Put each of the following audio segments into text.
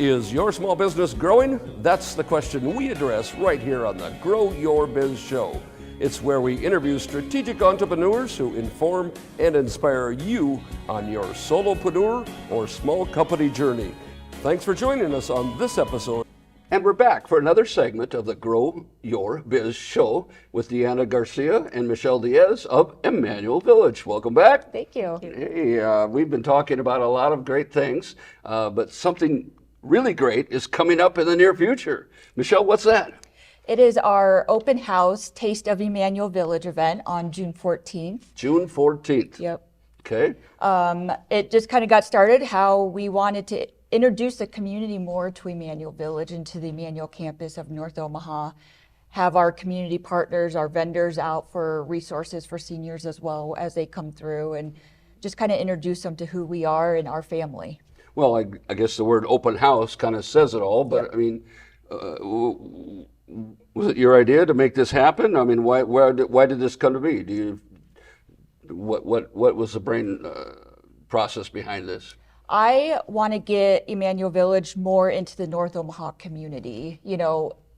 Is your small business growing? That's the question we address right here on the Grow Your Biz Show. It's where we interview strategic entrepreneurs who inform and inspire you on your solopreneur or small company journey. Thanks for joining us on this episode. And we're back for another segment of the Grow Your Biz Show with Deanna Garcia and Michelle Diaz of Immanuel Village. Welcome back. Thank you. Hey, we've been talking about a lot of great things, but something really great is coming up in the near future. Michelle, what's that? It is our open house Taste of Immanuel Village event on June 14th. June 14th. Yep. Okay. It just kind of got started how we wanted to introduce the community more to Immanuel Village and to the Immanuel campus of North Omaha. Have our community partners, our vendors out for resources for seniors as well as they come through, and just kind of introduce them to who we are and our family. Well, I guess the word open house kind of says it all, but Yep. I mean, was it your idea to make this happen? I mean, why did this come to be? What was the brain process behind this? I want to get Immanuel Village more into the North Omaha community,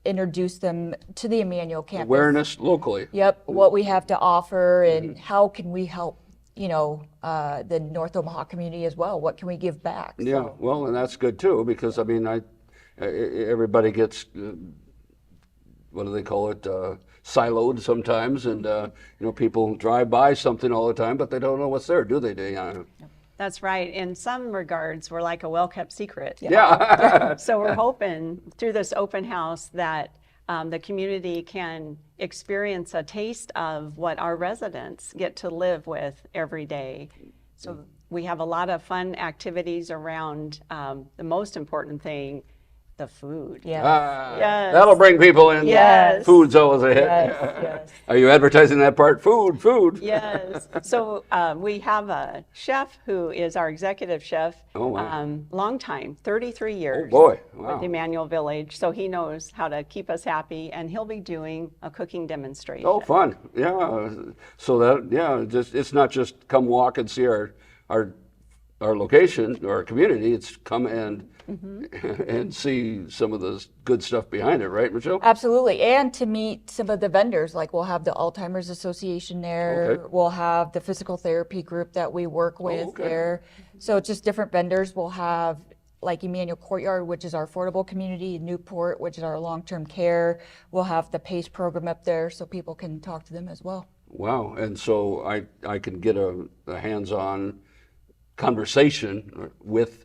introduce them to the Immanuel campus. Awareness locally. Yep, what we have to offer and how can we help, the North Omaha community as well. What can we give back? Yeah, So, well, and that's good too, because I mean, everybody gets, what do they call it, siloed sometimes, and people drive by something all the time, but they don't know what's there, do they, Diana? That's right. In some regards, we're like a well-kept secret. Yeah. So we're hoping through this open house that the community can experience a taste of what our residents get to live with every day. So we have a lot of fun activities around the most important thing, the food. yeah. Yes. That'll bring people in. Yes. Food's always a hit. Yes. Are you advertising that part? Food. Yes. So we have a chef who is our executive chef. Oh, wow. Long time, 33 years. Oh, boy. Wow. With Immanuel Village. So he knows how to keep us happy, and he'll be doing a cooking demonstration. Oh, fun. Yeah. So it's not just come walk and see our location or our community. It's come and see some of the good stuff behind it, right, Michelle? Absolutely, and to meet some of the vendors, like we'll have the Alzheimer's Association there, Okay. we'll have the physical therapy group that we work with okay. there. So just different vendors. We'll have like Immanuel Courtyard, which is our affordable community, Newport, which is our long-term care. We'll have the PACE program up there so people can talk to them as well. Wow. And so I can get a hands-on conversation with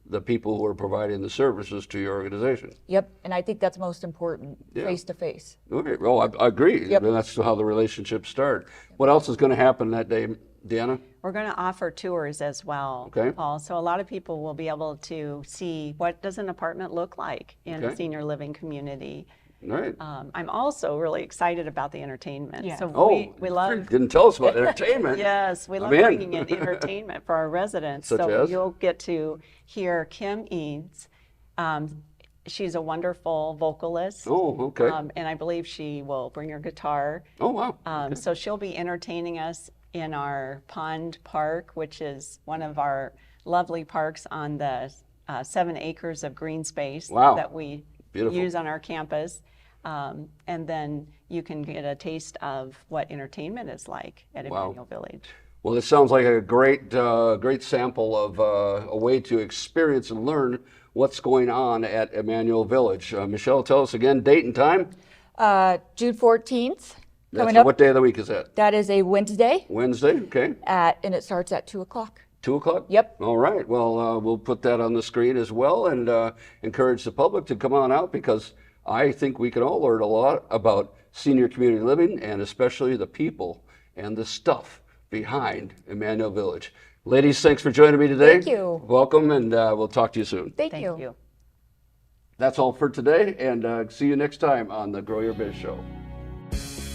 the people who are providing the services to your organization. Yep, and I think that's most important, Yeah. face to face. Okay, well, I agree. Yep. I mean, that's how the relationships start. What else is going to happen that day, Deanna? We're going to offer tours as well, Okay. Paul. So a lot of people will be able to see what does an apartment look like in Okay. a senior living community. All right. I'm also really excited about the entertainment. Yeah. So Oh, we love. didn't tell us about entertainment. Yes, we love I'm in. bringing in entertainment for our residents. Such So as? you'll get to hear Kim Eads. She's a wonderful vocalist. Oh, okay. And I believe she will bring her guitar. Oh, wow. So she'll be entertaining us in our Pond Park, which is one of our lovely parks on the 7 acres of green space Wow. that we Beautiful. use on our campus. And then you can get a taste of what entertainment is like at Wow. Immanuel Village. Well, this sounds like a great sample of a way to experience and learn what's going on at Immanuel Village. Michelle, tell us again, date and time. June 14th, coming That's, up. what day of the week is that? That is a Wednesday, Wednesday, okay. and it starts at 2 o'clock. 2 o'clock? Yep. All right. Well, we'll put that on the screen as well, and encourage the public to come on out, because I think we can all learn a lot about senior community living, and especially the people and the stuff behind Immanuel Village. Ladies, thanks for joining me today. Thank you. Welcome, and we'll talk to you soon. Thank Thank you. you. That's all for today, and see you next time on the Grow Your Biz Show.